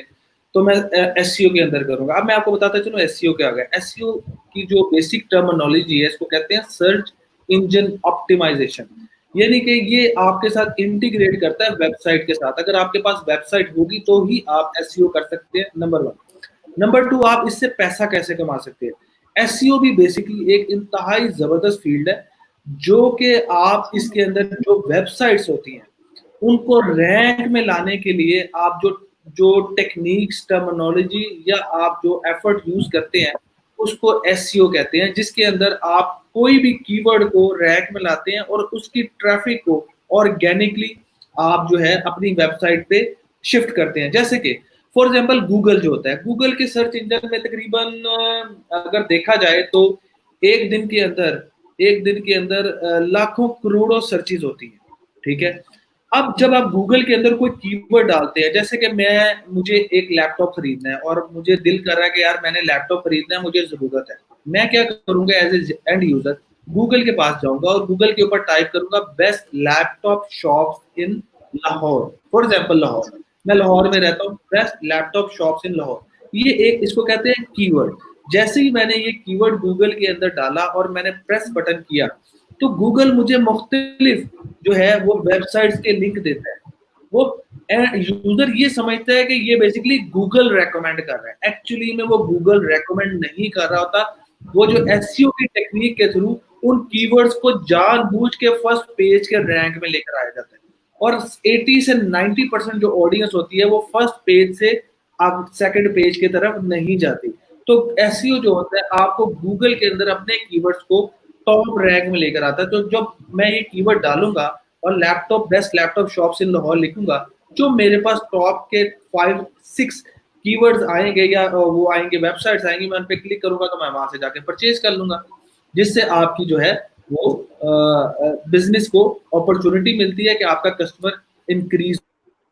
तो मैं एसईओ के अंदर करूंगा। अब मैं आपको बताता चलूं एसईओ क्या है। एसईओ की जो बेसिक टर्मिनोलॉजी है इसको कहते हैं सर्च इंजन ऑप्टिमाइजेशन, यानी कि ये आपके साथ इंटीग्रेट करता है वेबसाइट के साथ। अगर आपके पास वेबसाइट होगी तो ही आप एसईओ कर सकते हैं, नंबर 1। नंबर 2, आप इससे पैसा कैसे कमा सकते हैं। एसईओ भी बेसिकली एक इंतहाई जबरदस्त फील्ड है, जो कि आप इसके अंदर जो वेबसाइट्स होती हैं उनको रैंक में लाने के लिए आप जो जो टेक्निक्स, टर्मिनोलॉजी या आप जो एफर्ट यूज करते हैं उसको एसईओ कहते हैं, जिसके अंदर आप कोई भी कीवर्ड को रैंक में लाते हैं और उसकी ट्रैफिक को ऑर्गेनिकली आप जो है अपनी वेबसाइट पे शिफ्ट करते हैं। जैसे कि फॉर एग्जांपल गूगल जो होता है, गूगल के सर्च इंजन में तकरीबन अगर देखा जाए तो एक दिन के अंदर लाखों करोड़ों सर्चेज होती हैं, ठीक है। अब जब आप गूगल के अंदर कोई कीवर्ड डालते हैं, जैसे कि मुझे एक लैपटॉप खरीदना है और मुझे दिल कर रहा है कि यार मैंने लैपटॉप खरीदना है, मुझे जरूरत है, मैं क्या करूंगा as a end user, Google के पास जाऊंगा और गूगल के ऊपर टाइप करूंगा best laptop shops in Lahore. For example Lahore, मैं लाहौर में रहता हूँ, best laptop shops in Lahore, ये एक इसको कहते हैं कीवर्ड। जैसे ही मैंने ये कीवर्ड गूगल के अंदर डाला और मैंने प्रेस बटन किया तो गूगल मुझे मुख्तलिफ जो है वो वेबसाइट्स के लिंक देता है। वो यूजर ये समझता है कि ये बेसिकली गूगल रेकमेंड कर रहा है, एक्चुअली में वो गूगल रेकमेंड नहीं कर रहा होता। वो जो एसईओ की टेक्निक के थ्रू उन कीवर्ड्स को जानबूझ के फर्स्ट पेज के रैंक में लेकर आया जाता है, और 80 से 90% जो ऑडियंस होती है वो फर्स्ट पेज से सेकंड पेज की तरफ नहीं जाती। तो एसईओ जो होता है आपको गूगल के अंदर अपने कीवर्ड्स को टॉप रैंक में लेकर आता है। तो जब मैं ये कीवर्ड डालूंगा और laptop best laptop shops in Lahore लिखूंगा, जो मेरे पास टॉप के 5-6 कीवर्ड्स आएंगे या वो आएंगे, वेबसाइट्स आएंगी, मैं उन पे क्लिक करूंगा तो मैं वहां से जाके परचेज कर लूंगा, जिससे आपकी जो है वो बिजनेस को अपॉर्चुनिटी मिलती है कि आपका कस्टमर इंक्रीज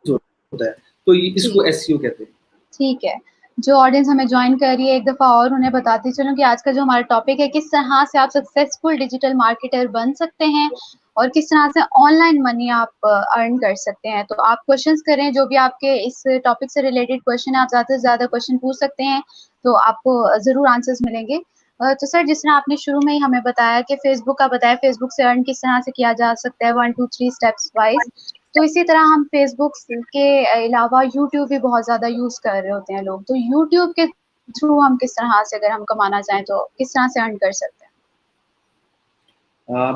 होता है। तो ये इसको एसईओ कहते हैं। ठीक है, जो ऑडियंस हमें ज्वाइन कर रही है एक दफ़ा और उन्हें बताती चलूं कि आज का जो हमारा टॉपिक है, किस तरह से आप सक्सेसफुल डिजिटल मार्केटर बन सकते हैं और किस तरह से ऑनलाइन मनी आप अर्न कर सकते हैं। तो आप क्वेश्चंस करें, जो भी आपके इस टॉपिक से रिलेटेड क्वेश्चन है, आप ज़्यादा से ज़्यादा क्वेश्चन पूछ सकते हैं, तो आपको ज़रूर आंसर्स मिलेंगे। तो सर, जिस तरह आपने शुरू में ही हमें बताया कि फेसबुक का बताया, फेसबुक से अर्न किस तरह से किया जा सकता है 1 2 3 स्टेप्स वाइज, तो इसी तरह हम फेसबुक के अलावा यूट्यूब भी बहुत ज़्यादा यूज़ कर रहे होते हैं लोग। तो यूट्यूब के थ्रू हम किस तरह से, अगर हम कमाना चाहें तो किस तरह से अर्न कर सकते हैं?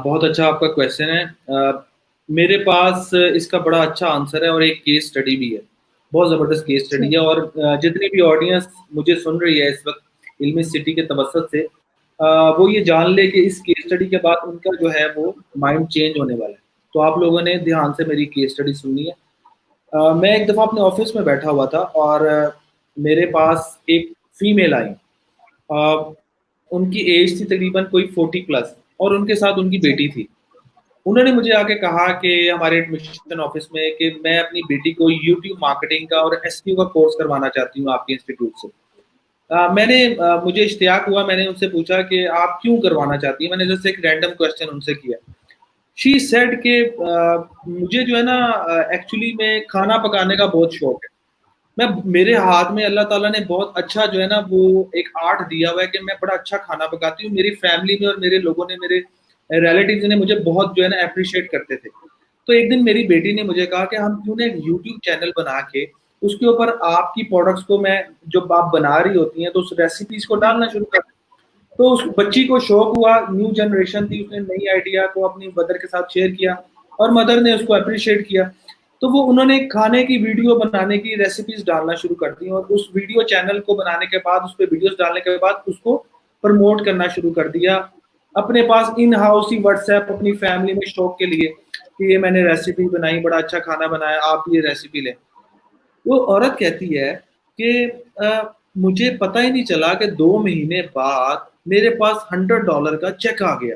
बहुत अच्छा आपका क्वेश्चन है। मेरे पास इसका बड़ा अच्छा आंसर है और एक केस स्टडी भी है, बहुत ज़बरदस्त केस स्टडी है। और जितनी भी ऑडियंस मुझे सुन रही है इस वक्त इल्मी सिटी के तवसत से, वो ये जान ले कि इस केस स्टडी के बाद उनका जो है वो माइंड चेंज होने वाला है। तो आप लोगों ने ध्यान से मेरी केस स्टडी सुननी है। मैं एक दफ़ा अपने ऑफिस में बैठा हुआ था और मेरे पास एक फीमेल आई। उनकी एज थी तकरीबन कोई 40+ और उनके साथ उनकी बेटी थी। उन्होंने मुझे आके कहा कि हमारे एडमिशन ऑफिस में कि मैं अपनी बेटी को यूट्यूब मार्केटिंग का और एसईओ का कोर्स करवाना चाहती हूँ आपके इंस्टीट्यूट से। मुझे इश्तियाक हुआ, मैंने उनसे पूछा कि आप क्यों करवाना चाहती हैं। मैंने जैसे एक रैंडम क्वेश्चन उनसे किया। शी सेड कि मुझे जो है ना एक्चुअली में खाना पकाने का बहुत शौक है। मेरे हाथ में अल्लाह ताला ने बहुत अच्छा जो है ना वो एक आर्ट दिया हुआ है कि मैं बड़ा अच्छा खाना पकाती हूँ। मेरी फैमिली में और मेरे लोगों ने, मेरे रिलेटिव्स ने मुझे बहुत जो है ना अप्रिशिएट करते थे। तो एक दिन मेरी बेटी ने मुझे कहा कि हम क्यों ना एक यूट्यूब चैनल बना के उसके ऊपर आपकी प्रोडक्ट्स को, मैं जो आप बना रही होती हैं तो उस रेसिपीज को डालना शुरू कर। तो उस बच्ची को शौक हुआ, न्यू जनरेशन थी, उसने नई आइडिया को अपनी मदर के साथ शेयर किया और मदर ने उसको अप्रिशिएट किया। तो वो उन्होंने खाने की वीडियो बनाने की रेसिपीज डालना शुरू कर दी और उस वीडियो चैनल को बनाने के बाद, उस पर वीडियोस डालने के बाद उसको प्रमोट करना शुरू कर दिया अपने पास इन हाउस ही व्हाट्सएप अपनी फैमिली में शौक के लिए कि ये मैंने रेसिपी बनाई, बड़ा अच्छा खाना बनाया, आप ये रेसिपी लें। वो औरत कहती है कि मुझे पता ही नहीं चला कि 2 महीने बाद मेरे पास $100 का चेक आ गया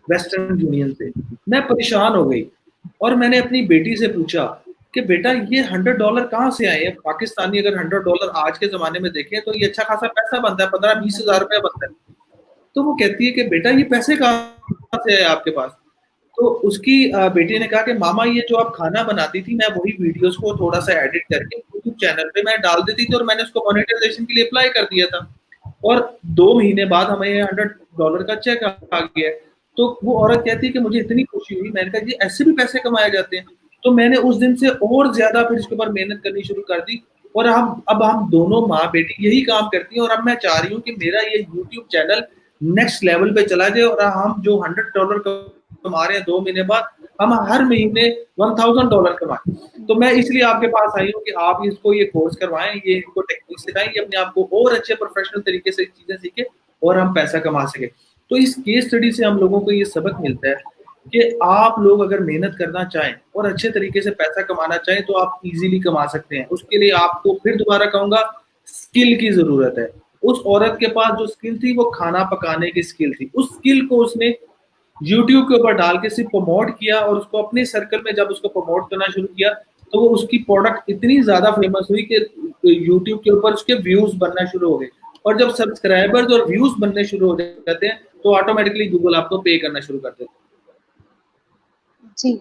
वेस्टर्न यूनियन से। मैं परेशान हो गई और मैंने अपनी बेटी से पूछा कि बेटा ये $100 कहाँ से आए हैं? पाकिस्तानी अगर $100 आज के ज़माने में देखें तो ये अच्छा खासा पैसा बनता है, 15-20 हज़ार रुपया बनता है। तो वो कहती है कि बेटा ये पैसे कहाँ से आए आपके पास? तो उसकी बेटी ने कहा कि मामा ये जो आप खाना बनाती थी, मैं वही वीडियोस को थोड़ा सा एडिट करके यूट्यूब चैनल पे मैं डाल देती थी और मैंने उसको मोनेटाइजेशन के लिए अप्लाई कर दिया था और 2 महीने बाद हमें $100 का चेक आ गया। तो वो औरत कहती है कि मुझे इतनी खुशी हुई, मैंने कहा जी ऐसे भी पैसे कमाए जाते हैं। तो मैंने उस दिन से और ज्यादा फिर इसके ऊपर मेहनत करनी शुरू कर दी और अब हम दोनों माँ बेटी यही काम करती हैं और अब मैं चाह रही हूँ कि मेरा ये यूट्यूब चैनल नेक्स्ट लेवल पे चला जाए और हम जो $100 कमा रहे हैं 2 महीने बाद हम हर महीने $1000 कमाएं। तो मैं इसलिए आपके पास आई हूँ कि आप इसको ये कोर्स करवाएं, ये इनको टेक्निक सिखाएं, ये अपने आप को और अच्छे प्रोफेशनल तरीके से चीजें सीखे और हम पैसा कमा सके। तो इस केस स्टडी से हम लोगों को ये सबक मिलता है कि आप लोग अगर मेहनत करना चाहें और अच्छे तरीके से पैसा कमाना चाहें तो आप इजीली कमा सकते हैं। उसके लिए आपको फिर दोबारा कहूंगा स्किल की जरूरत है। उस औरत के पास जो स्किल थी वो खाना पकाने की स्किल थी। उस स्किल को उसने यूट्यूब के ऊपर डाल के सिर्फ प्रमोट किया और उसको अपने सर्कल में जब उसको प्रमोट करना शुरू किया तो वो उसकी प्रोडक्ट इतनी ज्यादा फेमस हुई कि यूट्यूब के ऊपर उसके व्यूज बनना शुरू हो गए और जब सब्सक्राइबर्स और व्यूज बनने शुरू हो जाते हैं तो ऑटोमेटिकली गूगल आपको पे करना शुरू कर देता है। जी,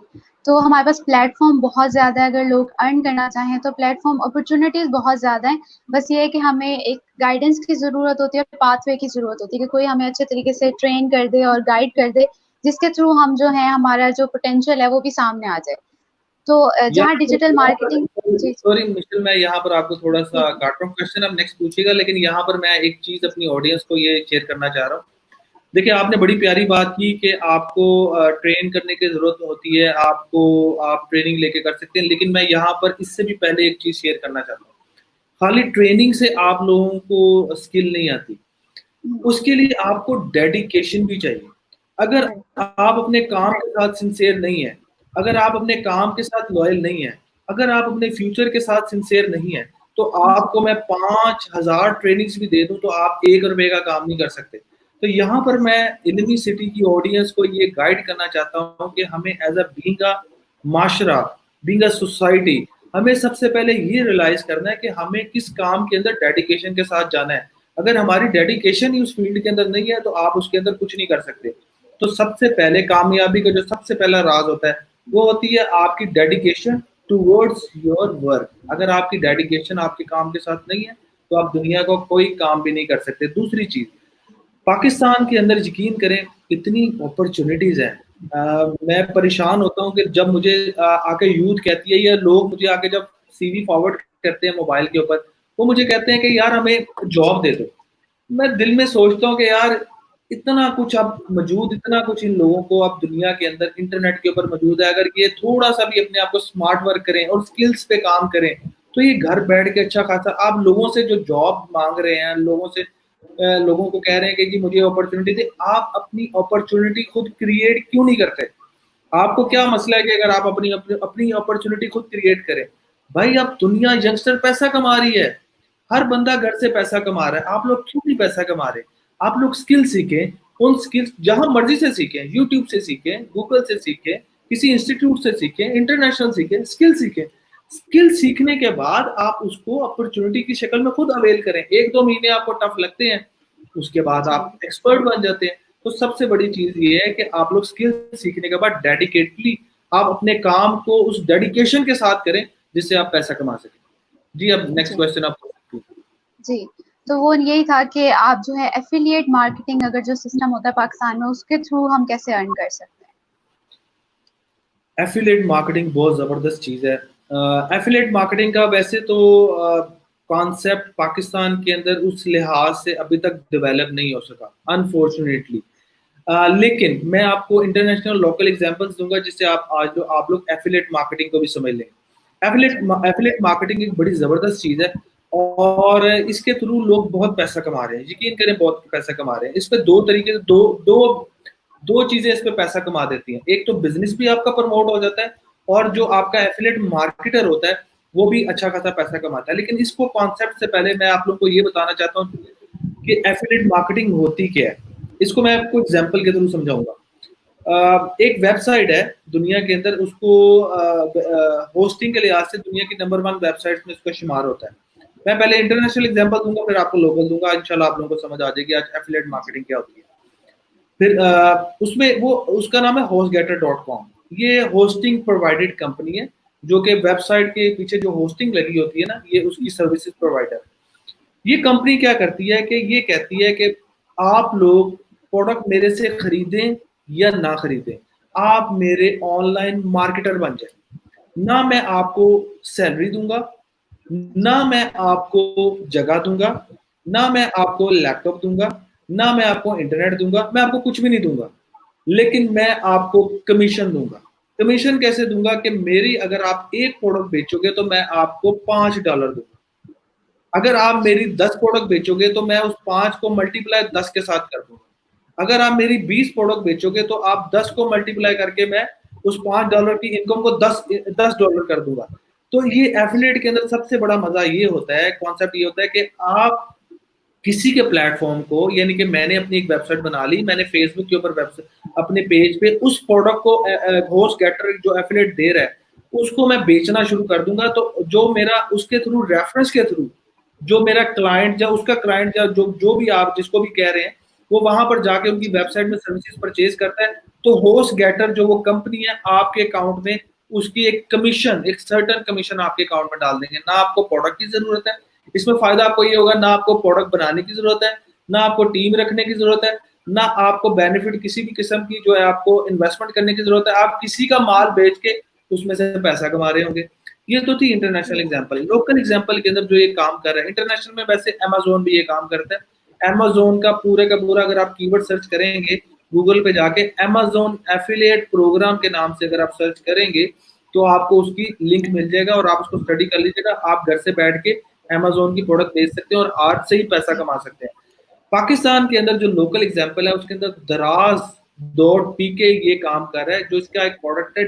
तो हमारे पास प्लेटफ़ॉर्म बहुत ज़्यादा है, अगर लोग अर्न करना चाहें तो प्लेटफ़ॉर्म अपॉर्च्युनिटीज़ बहुत ज़्यादा हैं। बस ये है कि हमें एक गाइडेंस की ज़रूरत होती है, पाथवे की ज़रूरत होती है कि कोई हमें अच्छे तरीके से ट्रेन कर दे और गाइड कर दे, जिसके थ्रू हम जो है हमारा जो पोटेंशियल है वो भी सामने आ जाए। तो जहाँ डिजिटल मार्केटिंग जी, सॉरी मिशेल, मैं यहाँ पर आपको थोड़ा सा जी, काट रहा हूँ, क्वेश्चन आप नेक्स्ट पूछिएगा, लेकिन यहाँ पर मैं एक चीज अपनी ऑडियंस को ये शेयर करना चाह रहा हूँ। देखिए आपने बड़ी प्यारी बात की कि आपको ट्रेन करने की जरूरत होती है, आप ट्रेनिंग लेके कर सकते हैं, लेकिन मैं यहाँ पर इससे भी पहले एक चीज शेयर करना चाहता हूँ। खाली ट्रेनिंग से आप लोगों को स्किल नहीं आती, उसके लिए आपको डेडिकेशन भी चाहिए। अगर आप अपने काम के साथ सिंसियर नहीं है, अगर आप अपने काम के साथ लॉयल नहीं है, अगर आप अपने फ्यूचर के साथ सिंसियर नहीं है, तो आपको मैं 5000 ट्रेनिंग्स भी दे दूं तो आप ₹1 का काम नहीं कर सकते। तो यहाँ पर मैं इल्मी सिटी की ऑडियंस को ये गाइड करना चाहता हूँ कि हमें एज अ बीइंग अ माशरा, बीइंग अ सोसाइटी, हमें सबसे पहले ये रियलाइज करना है कि हमें किस काम के अंदर डेडिकेशन के साथ जाना है। अगर हमारी डेडिकेशन ही उस फील्ड के अंदर नहीं है तो आप उसके अंदर कुछ नहीं कर सकते। तो सबसे पहले कामयाबी का जो सबसे पहला राज होता है वो होती है आपकी डेडिकेशन टूवर्ड्स योर वर्क। अगर आपकी डेडिकेशन आपके काम के साथ नहीं है तो आप दुनिया का कोई काम भी नहीं कर सकते। दूसरी चीज, पाकिस्तान के अंदर यकीन करें इतनी अपॉर्चुनिटीज हैं। मैं परेशान होता हूँ कि जब मुझे आके यूथ कहती है या लोग मुझे आके जब सीवी फॉरवर्ड करते हैं मोबाइल के ऊपर, वो मुझे कहते हैं कि यार हमें जॉब दे दो। मैं दिल में सोचता हूँ कि यार इतना कुछ अब मौजूद, इतना कुछ इन लोगों को अब दुनिया के अंदर इंटरनेट के ऊपर मौजूद है, अगर ये थोड़ा सा भी अपने आप को स्मार्ट वर्क करें और स्किल्स पे काम करें तो ये घर बैठ के अच्छा खासा आप लोगों से जो जॉब मांग रहे हैं, लोगों को कह रहे हैं कि जी मुझे अपॉर्चुनिटी दे, आप अपनी अपॉर्चुनिटी खुद क्रिएट क्यों नहीं करते? आपको क्या मसला है कि अगर आप अपनी अपॉर्चुनिटी खुद क्रिएट करें? भाई अब दुनिया यंगस्टर पैसा कमा रही है, हर बंदा घर से पैसा कमा रहा है, आप लोग क्यों नहीं पैसा कमा रहे? आप लोग स्किल सीखें, उन स्किल्स जहां मर्जी से सीखें, यूट्यूब से सीखें, गूगल से सीखें, किसी इंस्टीट्यूट से सीखें, इंटरनेशनल सीखें, स्किल सीखें। स्किल सीखने के बाद आप उसको अपॉर्चुनिटी की शक्ल में खुद अवेल करें। 1-2 महीने आपको टफ लगते हैं, उसके बाद आप एक्सपर्ट बन जाते हैं। तो सबसे बड़ी चीज ये है कि आप लोग स्किल सीखने के बाद डेडिकेटली आप अपने काम को उस डेडिकेशन के साथ करें जिससे आप पैसा कमा सकें। जी अब नेक्स्ट क्वेश्चन आप पूछ सकते हैं। जी। तो वो यही था कि आप जो है एफिलिएट मार्केटिंग अगर जो सिस्टम होता है पाकिस्तान में उसके थ्रू हम कैसे अर्न कर सकते हैं? एफिलिएट मार्केटिंग बहुत ज़बरदस्त चीज़ है। एफिलिएट मार्केटिंग का वैसे तो कॉन्सेप्ट पाकिस्तान के अंदर उस लिहाज से अभी तक डेवलप नहीं हो सका अनफॉर्चुनेटली। लेकिन मैं आपको इंटरनेशनल लोकल एग्जांपल्स दूंगा जिससे आप लोग एफिलिएट मार्केटिंग को भी समझ लें। एफिलिएट मार्केटिंग एक बड़ी ज़बरदस्त चीज़ है और इसके थ्रू लोग बहुत पैसा कमा रहे हैं, यकीन करें बहुत पैसा कमा रहे हैं। इस पे दो तरीके दो दो दो चीजें इस पे पैसा कमा देती हैं। एक तो बिजनेस भी आपका प्रमोट हो जाता है और जो आपका एफिलिएट मार्केटर होता है वो भी अच्छा खासा पैसा कमाता है। लेकिन इसको कॉन्सेप्ट से पहले मैं आप लोगों को ये बताना चाहता हूँ कि एफिलिएट मार्केटिंग होती क्या है। इसको मैं आपको एग्जांपल के थ्रू समझाऊंगा। एक वेबसाइट है दुनिया के अंदर, उसको होस्टिंग के लिहाज से दुनिया की नंबर 1 वेबसाइट में उसका शुमार होता है। मैं पहले इंटरनेशनल एग्जांपल दूंगा फिर आपको लोकल दूंगा, इंशाल्लाह आप लोगों को समझ आ जाएगी आज एफिलिएट मार्केटिंग क्या होती है। फिर उसमें वो उसका नाम है hostgator.com। ये होस्टिंग प्रोवाइडेड कंपनी है जो कि वेबसाइट के पीछे जो होस्टिंग लगी होती है ना, ये उसकी सर्विसेज प्रोवाइडर। ये कंपनी क्या करती है कि ये कहती है कि आप लोग प्रोडक्ट मेरे से खरीदें या ना खरीदें, आप मेरे ऑनलाइन मार्केटर बन जाए। ना मैं आपको सैलरी दूंगा, ना मैं आपको जगह दूंगा, ना मैं आपको लैपटॉप दूंगा, ना मैं आपको इंटरनेट दूंगा, मैं आपको कुछ भी नहीं दूंगा, लेकिन मैं आपको कमीशन दूंगा। कमीशन कैसे दूंगा कि मेरी अगर आप एक प्रोडक्ट बेचोगे तो मैं आपको $5 दूंगा। अगर आप मेरी 10 प्रोडक्ट बेचोगे तो मैं उस 5 को मल्टीप्लाई 10 के साथ कर दूंगा। अगर आप मेरी 20 प्रोडक्ट बेचोगे तो आप 10 को मल्टीप्लाई करके मैं उस $5 की इनकम को $10 कर दूंगा। तो ये एफिलिएट के अंदर सबसे बड़ा मजा ये होता है, कॉन्सेप्ट ये होता है कि आप किसी के प्लेटफॉर्म को, यानी कि मैंने अपनी एक वेबसाइट बना ली, मैंने फेसबुक के ऊपर वेबसाइट अपने पेज पे उस प्रोडक्ट को होस्ट गेटर जो एफिलिएट दे रहा है उसको मैं बेचना शुरू कर दूंगा। तो जो मेरा उसके थ्रू रेफरेंस के थ्रू जो मेरा क्लाइंट या उसका क्लाइंट या जो भी आप जिसको भी कह रहे हैं वो वहां पर जाके उनकी वेबसाइट में सर्विसेज परचेज करता है, तो होस्ट गेटर जो वो कंपनी है आपके अकाउंट में उसकी एक कमीशन, एक सर्टेन कमीशन आपके अकाउंट में डाल देंगे। ना आपको प्रोडक्ट की जरूरत है, इसमें फायदा आपको ये होगा, ना आपको प्रोडक्ट बनाने की जरूरत है, ना आपको टीम रखने की जरूरत है, ना आपको बेनिफिट किसी भी किस्म की जो है आपको इन्वेस्टमेंट करने की जरूरत है। आप किसी का माल बेच के उसमें से पैसा कमा रहे होंगे। ये तो थी इंटरनेशनल एग्जांपल। लोकल एग्जांपल के अंदर जो ये काम कर रहे हैं, इंटरनेशनल में वैसे अमेज़न भी ये काम करता है। अमेज़न का पूरा अगर आप कीवर्ड सर्च करेंगे गूगल पे जाके, अमेज़न एफिलिएट प्रोग्राम के नाम से अगर आप सर्च करेंगे तो आपको उसकी लिंक मिल जाएगा और आप उसको स्टडी कर लीजिएगा। आप घर से बैठ के अमेज़न की प्रोडक्ट बेच सकते हैं और आज से ही पैसा कमा सकते हैं। पाकिस्तान के अंदर जो लोकल एग्जांपल है उसके अंदर दराज डॉट पीके ये काम कर रहा है, जो इसका एक प्रोडक्ट है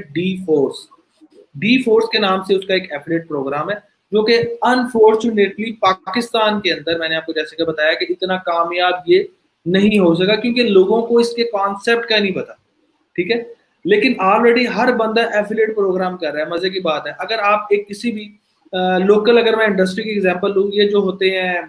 डी फोर्स के नाम से उसका एक एफिलिएट प्रोग्राम है, जो कि अनफॉर्चुनेटली पाकिस्तान के अंदर मैंने आपको जैसे कि बताया कि इतना कामयाब ये नहीं हो सका क्योंकि लोगों को इसके कॉन्सेप्ट का नहीं पता। ठीक है, लेकिन ऑलरेडी हर बंदा एफिलिएट प्रोग्राम कर रहा है। मजे की बात है, अगर आप एक किसी भी लोकल अगर मैं इंडस्ट्री की एग्जांपल लूँ, ये जो होते हैं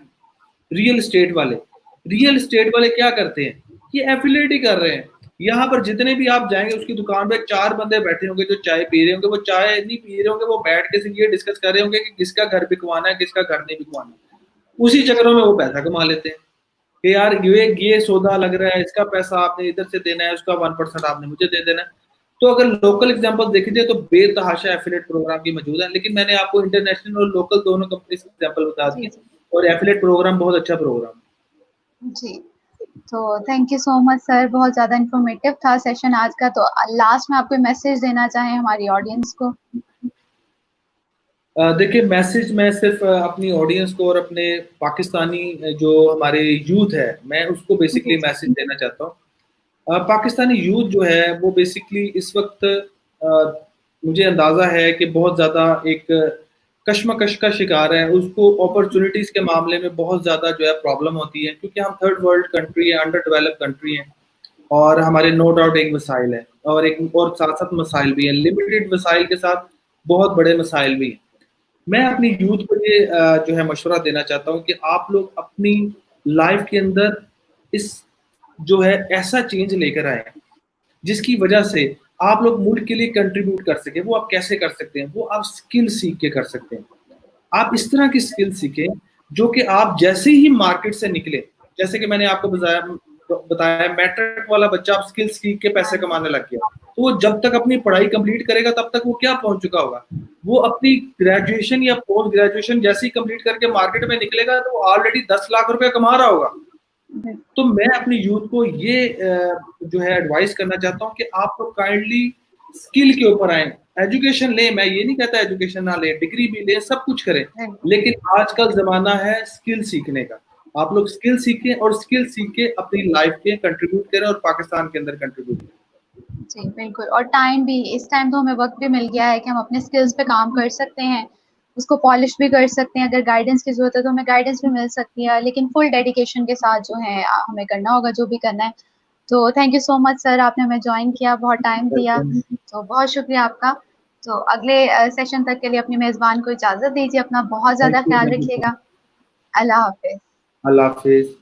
रियल एस्टेट वाले क्या करते हैं, ये एफिलिएट ही कर रहे हैं। यहाँ पर जितने भी आप जाएंगे उसकी दुकान पे 4 बंदे बैठे होंगे जो चाय पी रहे होंगे, वो चाय नहीं पी रहे होंगे, वो बैठ के सिर्फ ये डिस्कस कर रहे होंगे कि किसका घर बिकवाना है, किसका घर नहीं बिकवाना। उसी चक्करों में वो पैसा कमा लेते हैं कि यार ये सौदा लग रहा है, इसका पैसा आपने इधर से देना है, उसका 1% आपने मुझे दे देना है। तो अगर लोकल एग्जांपल देखिए तो बेतहाशा एफिलिएट प्रोग्राम की मौजूद है, लेकिन मैंने आपको इंटरनेशनल और लोकल दोनों कंपनी के एग्जांपल बता दिए और एफिलिएट प्रोग्राम बहुत अच्छा प्रोग्राम है। जी, तो thank you so much sir, बहुत ज़्यादा इन्फॉर्मेटिव था सेशन आज का। तो लास्ट में आप कोई मैसेज देना चाहें हमारी ऑडियंस को? देखिए, मैसेज मैं सिर्फ अपनी ऑडियंस को और अपने पाकिस्तानी जो हमारे यूथ है, मैं उसको बेसिकली मैसेज देना चाहता हूँ। पाकिस्तानी यूथ जो है वो बेसिकली इस वक्त मुझे अंदाज़ा है कि बहुत ज़्यादा एक कश्मकश का शिकार है। उसको अपॉर्चुनिटीज़ के मामले में बहुत ज़्यादा जो है प्रॉब्लम होती है क्योंकि हम थर्ड वर्ल्ड कंट्री है, अंडर डेवलप कंट्री है और हमारे नो डाउट एक मसाइल है और एक और साथ साथ मसाइल भी है, लिमिटेड वसाइल के साथ बहुत बड़े मसाइल भी हैं। मैं अपनी यूथ को ये जो है मशवरा देना चाहता हूँ कि आप लोग अपनी लाइफ के अंदर इस जो है ऐसा चेंज लेकर आए जिसकी वजह से आप लोग मुल्क के लिए कंट्रीब्यूट कर सके। वो आप कैसे कर सकते हैं, वो आप स्किल सीख के कर सकते हैं। आप इस तरह की स्किल सीखें जो कि आप जैसे ही मार्केट से निकले, जैसे कि मैंने आपको बताया मैट्रिक वाला बच्चा आप स्किल सीख के पैसे कमाने लग गया, तो वो जब तक अपनी पढ़ाई कंप्लीट करेगा तब तक वो क्या पहुंच चुका होगा, वो अपनी ग्रेजुएशन या पोस्ट ग्रेजुएशन जैसे ही कंप्लीट करके मार्केट में निकलेगा तो वो ऑलरेडी 10 लाख रुपया कमा रहा होगा। तो मैं अपनी यूथ को ये जो है एडवाइस करना चाहता हूँ कि आप लोग काइंडली स्किल के ऊपर आए, एजुकेशन लें। मैं ये नहीं कहता एजुकेशन ना लें, डिग्री भी लें, सब कुछ करें, लेकिन आजकल जमाना है स्किल सीखने का। आप लोग स्किल सीखें और स्किल सीख के अपनी लाइफ के कंट्रीब्यूट करें और पाकिस्तान के अंदर कंट्रीब्यूट करें। जी बिल्कुल, और टाइम भी, इस टाइम तो हमें वक्त भी मिल गया है कि हम अपने स्किल्स पे काम कर सकते हैं, उसको पॉलिश भी कर सकते हैं। अगर गाइडेंस की जरूरत है तो हमें गाइडेंस भी मिल सकती है, लेकिन फुल डेडिकेशन के साथ जो है हमें करना होगा जो भी करना है। तो thank you so much sir, आपने हमें ज्वाइन किया, बहुत टाइम दिया, तो बहुत शुक्रिया आपका। तो अगले सेशन तक के लिए अपनी मेजबान को इजाजत दीजिए, अपना बहुत ज्यादा ख्याल रखिएगा। अल्लाह हाफिज। अल्लाह हाफिज।